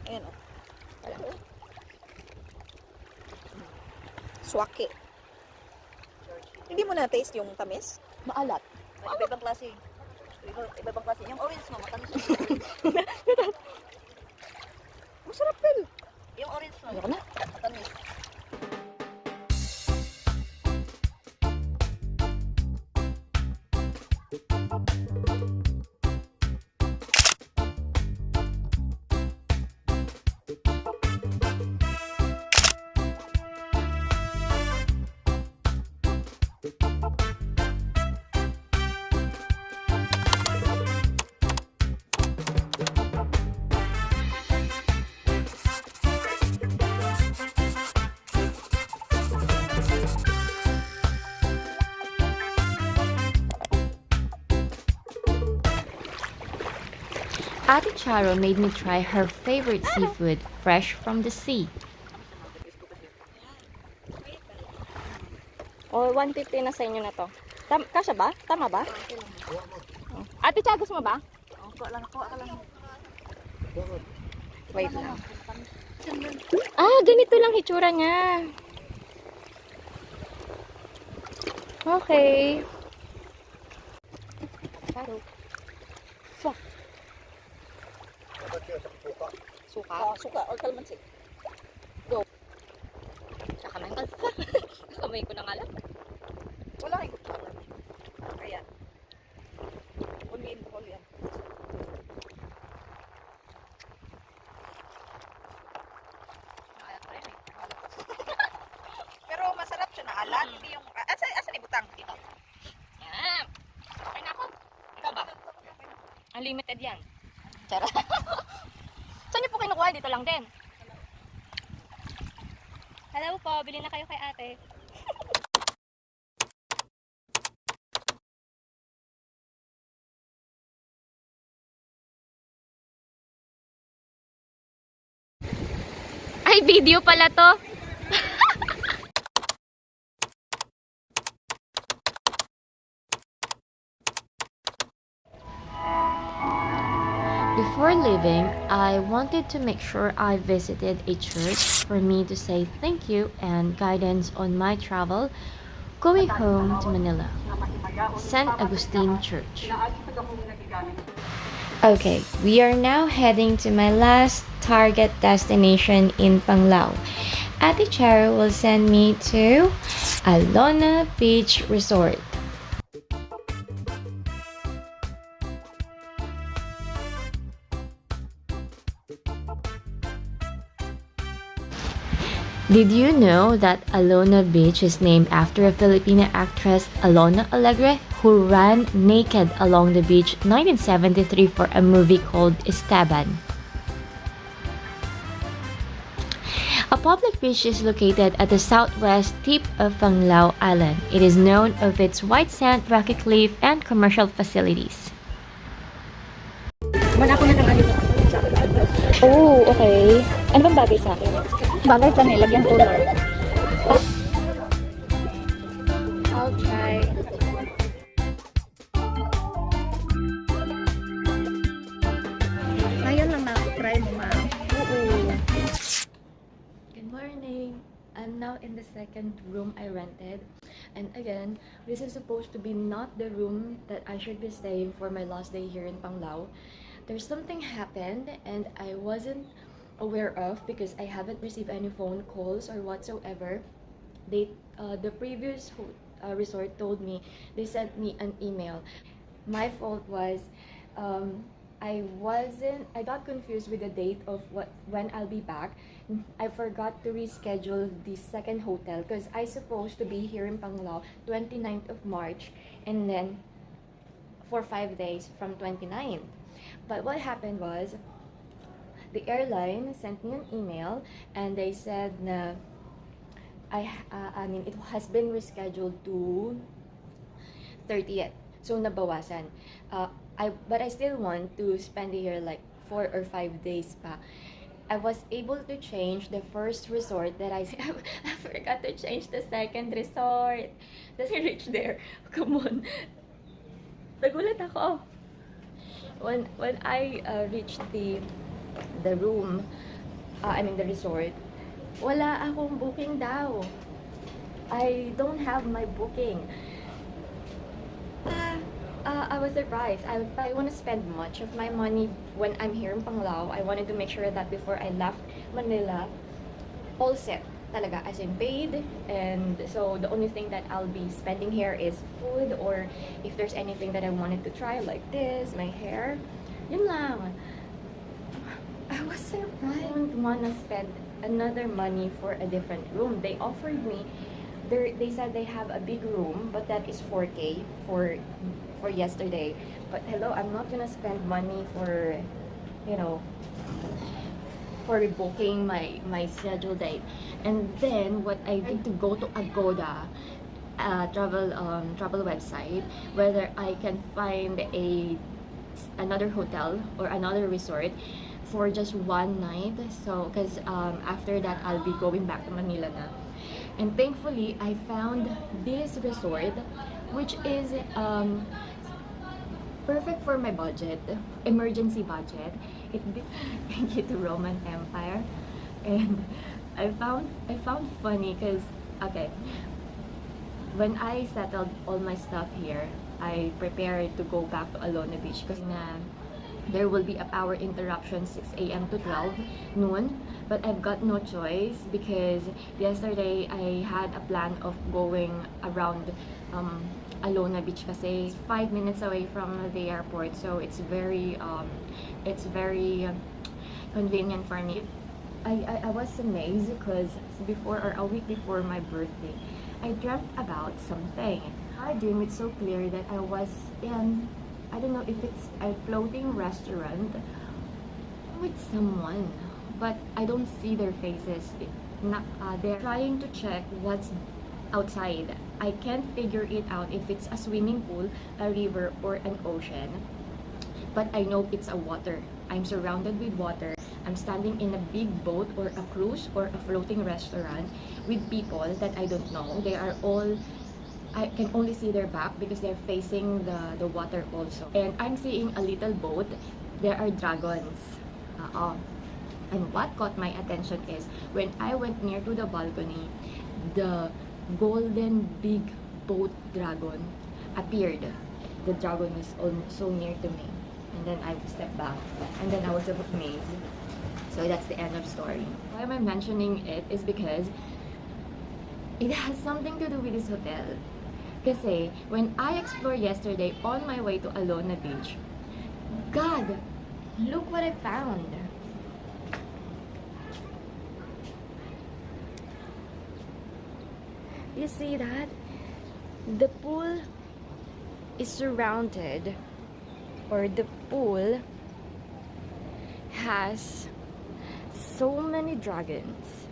Ayan o. Swake. Hindi mo na-taste yung tamis? Maalat. Iba-ibang klase. Iba-ibang klase. Yung orange mo, matamis yung orange. Masarap din. Yung orange mo, Ayoko na. matamis. Ate Charo made me try her favorite seafood fresh from the sea. O, 150 na sa inyo na to. Kasya ba? Tama ba? Oh. Ate Cha, gusto mo ba? Kuha ka lang. Wait lang. Ah, ganito lang hitsura niya. Okay. Charo. Suka. Suka or kalamansi. Kakamay ko. Kakamay ko na nga lang. Wala kang kutsara. Kaya. Only in Bohol yan. Pero masarap siya na alat. Hindi yung... Asan yung butang? Dito. Yan. Okay na ako. Ikaw ba? Unlimited yan. Charo. Saan niyo po kinukuha? Dito lang din. Hello po, bili na kayo kay ate. Ay, video pala to. Before leaving, I wanted to make sure I visited a church for me to say thank you and guidance on my travel going home to Manila. San Agustin Church. Okay, we are now heading to my last target destination in Panglao. Ate Charo will send me to Alona Beach Resort. Did you know that Alona Beach is named after a Filipina actress, Alona Alegre, who ran naked along the beach 1973 for a movie called Estaban? A public beach is located at the southwest tip of Panglao Island. It is known of its white sand, rocky cliff, and commercial facilities. Oh, okay. Ano bang bagay sa akin? Bagay sa nilagyan color. I'll try. Ngayon lang na-try mo, ma. Good morning. I'm now in the second room I rented. And again, this is supposed to be not the room that I should be staying for my last day here in Panglao. There's something happened and I wasn't aware of because I haven't received any phone calls or whatsoever. The previous resort told me, they sent me an email. My fault was I got confused with the date of when I'll be back. I forgot to reschedule the second hotel because I supposed to be here in Panglao 29th of March and then for 5 days from 29th. But what happened was the airline sent me an email and they said na it has been rescheduled to 30th. So nabawasan. But I still want to spend here like 4 or 5 days pa. I was able to change the first resort that I forgot to change the second resort. Then I reached there. Come on. Nagulat ako. When I reached the room, the resort, wala akong booking daw. I don't have my booking. I was surprised. I want to spend much of my money when I'm here in Panglao. I wanted to make sure that before I left Manila, all set talaga, as in paid. And so the only thing that I'll be spending here is food, or if there's anything that I wanted to try, like this, my hair. Yun lang. I was surprised. I don't want to spend another money for a different room. They offered me, they said they have a big room, but that is 4K for yesterday. But hello, I'm not gonna spend money for, for booking my scheduled date. And then what I did to go to Agoda travel website, whether I can find another hotel or another resort for just one night. So because after that I'll be going back to Manila na. And thankfully I found this resort, which is perfect for my budget, emergency budget. Thank you to Roman Empire. And I found funny because, okay, when I settled all my stuff here, I prepared to go back to Alona Beach because there will be a power interruption 6 a.m. to 12 noon. But I've got no choice because yesterday I had a plan of going around Alona Beach kasi 5 minutes away from the airport, so it's very convenient for me. I was amazed because before, or a week before my birthday, I dreamt about something. I dream it so clear that I was in, I don't know if it's a floating restaurant with someone, but I don't see their faces. They're trying to check what's outside. I can't figure it out if it's a swimming pool, a river, or an ocean. But I know it's a water. I'm surrounded with water. I'm standing in a big boat or a cruise or a floating restaurant with people that I don't know. They are all, I can only see their back because they're facing the water also. And I'm seeing a little boat. There are dragons. And what caught my attention is when I went near to the balcony, the golden big boat dragon appeared. The dragon was so near to me. And then I stepped back. And then I was amazed. So that's the end of story. Why am I mentioning it is because it has something to do with this hotel. Kasi when I explored yesterday on my way to Alona Beach, God, look what I found. You see that? The pool is surrounded, or the pool has so many dragons.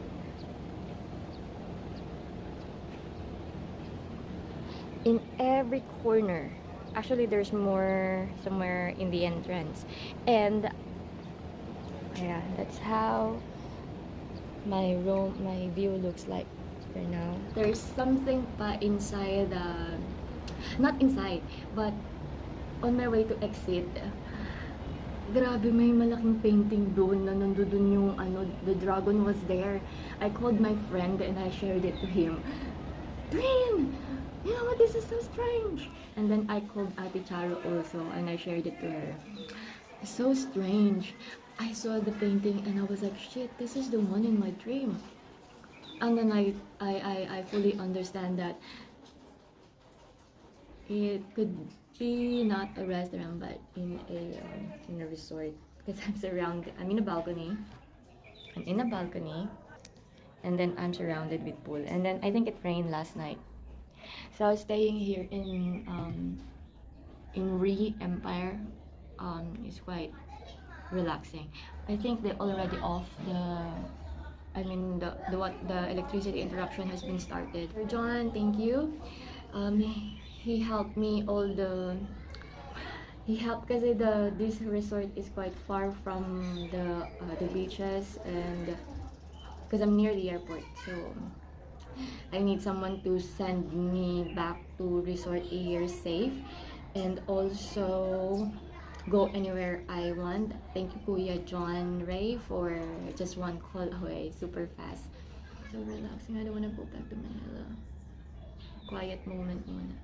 In every corner. Actually, there's more somewhere in the entrance. And yeah, that's how my view looks like right now. There's something pa inside, not inside, but on my way to exit. Grabe, may malaking painting doon na nandun yung the dragon was there. I called my friend and I shared it to him. Twin! You know what, this is so strange. And then I called Ate Charo also and I shared it to her. So strange. I saw the painting and I was like, shit, this is the one in my dream. And then I fully understand that it could be not a restaurant but in a resort, because I'm in a balcony. I'm in a balcony and then I'm surrounded with pool. And then I think it rained last night. So I was staying here in Re Empire. It's quite relaxing. I think they already off the electricity interruption has been started. Kuya John, thank you. He helped me because this resort is quite far from the beaches, and because I'm near the airport, so I need someone to send me back to Resort A here safe. And also go anywhere I want. Thank you, Kuya John Ray, for just one call away, super fast. So relaxing. I don't wanna go back to Manila. Quiet moment muna.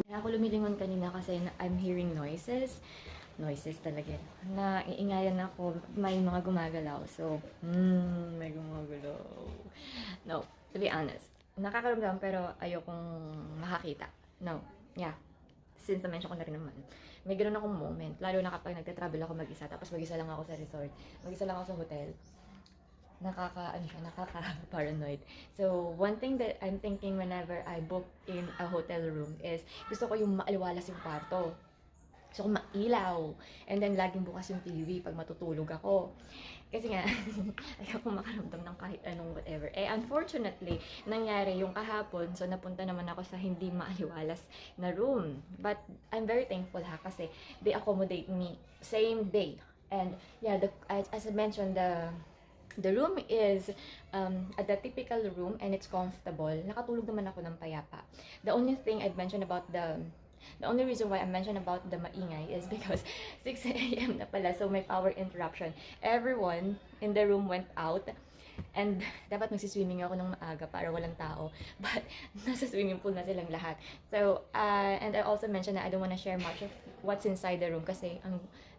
Kaya ako lumilingon kanina kasi I'm hearing noises. Noises talaga. Naiingayan ako. May mga gumagalaw. So, may gumagalaw. No, to be honest. Nakakaramdam pero ayokong makakita. No, yeah. Since na-mention ko na rin naman. May ganoon akong moment. Lalo na kapag nagta-travel ako mag-isa. Tapos mag-isa lang ako sa resort. Mag-isa lang ako sa hotel. Nakaka-paranoid. So, one thing that I'm thinking whenever I book in a hotel room is gusto ko yung maaliwalas yung kwarto. Gusto ko mailaw. And then, laging bukas yung TV pag matutulog ako. Kasi nga, ayaw kong makaramdam ng kahit anong whatever. Eh, unfortunately, nangyari yung kahapon. So, napunta naman ako sa hindi maaliwalas na room. But, I'm very thankful kasi they accommodate me same day. And, yeah, as I mentioned, the room is the typical room and it's comfortable. Nakatulog naman ako ng payapa. The only thing I'd mention about the only reason why I mentioned about the maingay is because 6 a.m. na pala, so may power interruption. Everyone in the room went out. And dapat magsiswimming ako ng maaga para walang tao. But nasa swimming pool na silang lahat. So, and I also mentioned that I don't want to share much of what's inside the room kasi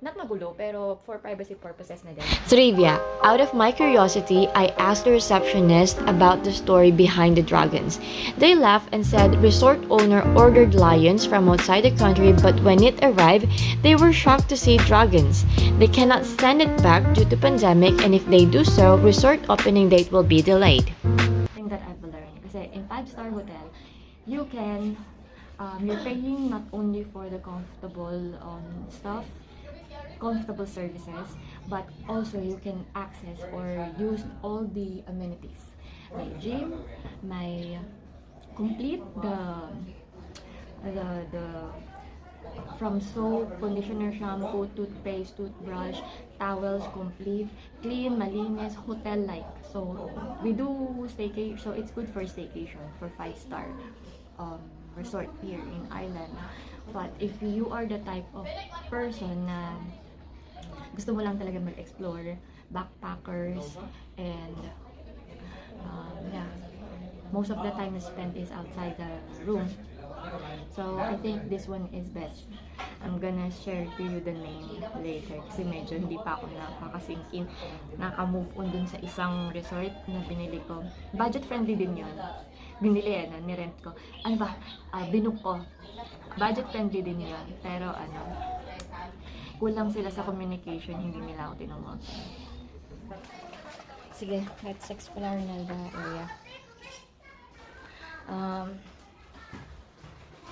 not magulo pero for privacy purposes na din. Trivia. Out of my curiosity, I asked the receptionist about the story behind the dragons. They laughed and said resort owner ordered lions from outside the country, but when it arrived, they were shocked to see dragons. They cannot send it back due to pandemic, and if they do so, resort opening date will be delayed. Thing that I've learned kasi in 5-star hotel, you can you're paying not only for the comfortable stuff, comfortable services, but also you can access or use all the amenities. May gym, may complete the from soap, conditioner, shampoo, toothpaste, toothbrush, towels, complete, clean, malinis, hotel-like. So, we do staycation, so it's good for staycation, for 5-star resort here in Ireland. But if you are the type of person na gusto mo lang talaga mag-explore, backpackers, and yeah, most of the time spent is outside the room. So, I think this one is best. I'm gonna share to you the name later kasi medyo hindi pa ako nakakasink in. Naka-move on dun sa isang resort na binili ko. Budget friendly din yun. Binili nirent ko. Ano ba? Binook ko. Budget friendly din yun. Pero kulang sila sa communication. Hindi nila ako tinawag. Sige, let's explore na the area.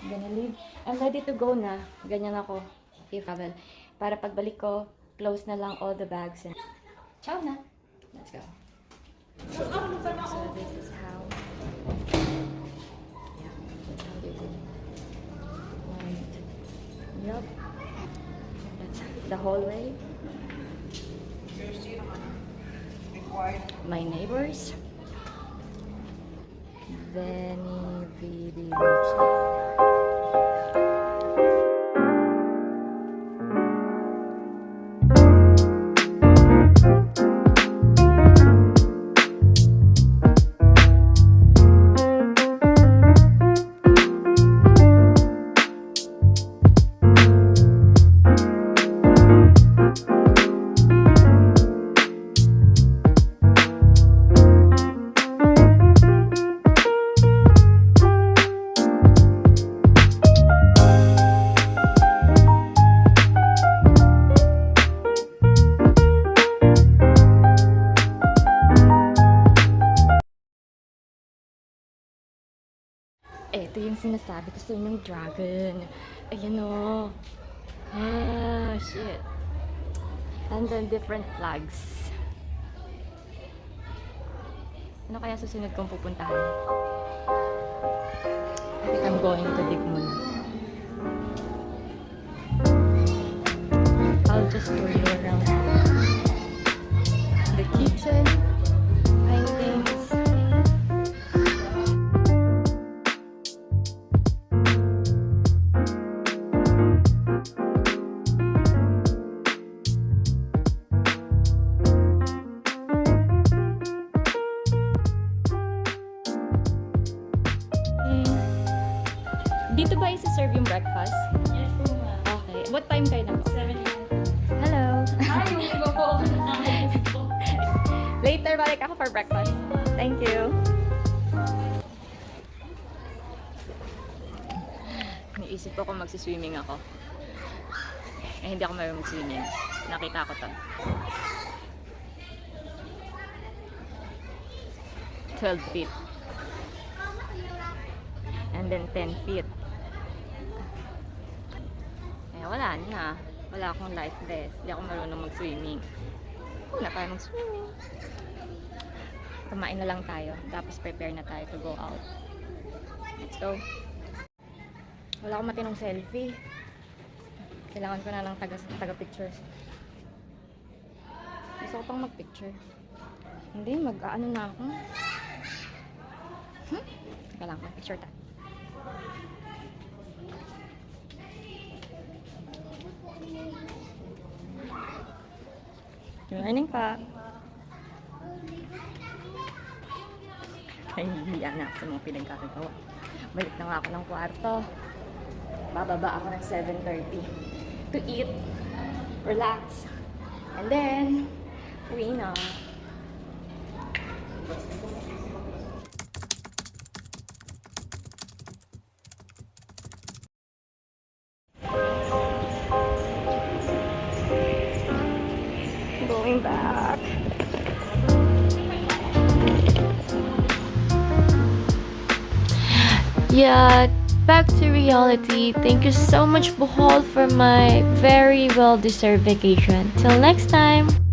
I'm gonna leave. I'm ready to go na. Ganyan ako. If travel. Para pagbalik ko, close na lang all the bags. And ciao na. Let's go. So this is how. Yeah, that's how they do. Right. Yup. That's the hallway. My neighbors. Veni Vidi Vici. Ito yung sinasabi ko sa inyong dragon. Ayan o. Shit. And then different flags. Ano kaya susunod kong pupuntahan? I think I'm going to dig muna. I'll just tour you around the kitchen. Dito ba isa-serve yung breakfast? Yes po, ma'am. Okay. What time kayo na po? 7 Hello. Ay, iba po ako na Later, balik ako for breakfast. Thank you. Naisip ko kung magsiswimming ako. Eh, hindi ako marunong mag-swimming. Nakita ko to. 12 feet. And then 10 feet. Eh, wala na. Wala akong life vest. Hindi ako marunong mag-swimming. Wala tayo mag-swimming. Kumain na lang tayo. Tapos prepare na tayo to go out. Let's go. Wala akong matinong selfie. Kailangan ko na lang taga-pictures. Gusto ko pang mag-picture. Hindi, mag-ano na ako. Teka lang, mag-picture tayo. Good morning pa. Ay, hindi na ako sa mga pinagkakagawa. Balik na nga ako ng kwarto. Bababa ako ng 7:30 to eat, relax, and then uwi na. Going back. Yeah, back to reality. Thank you so much, Bohol, for my very well-deserved vacation. Till next time!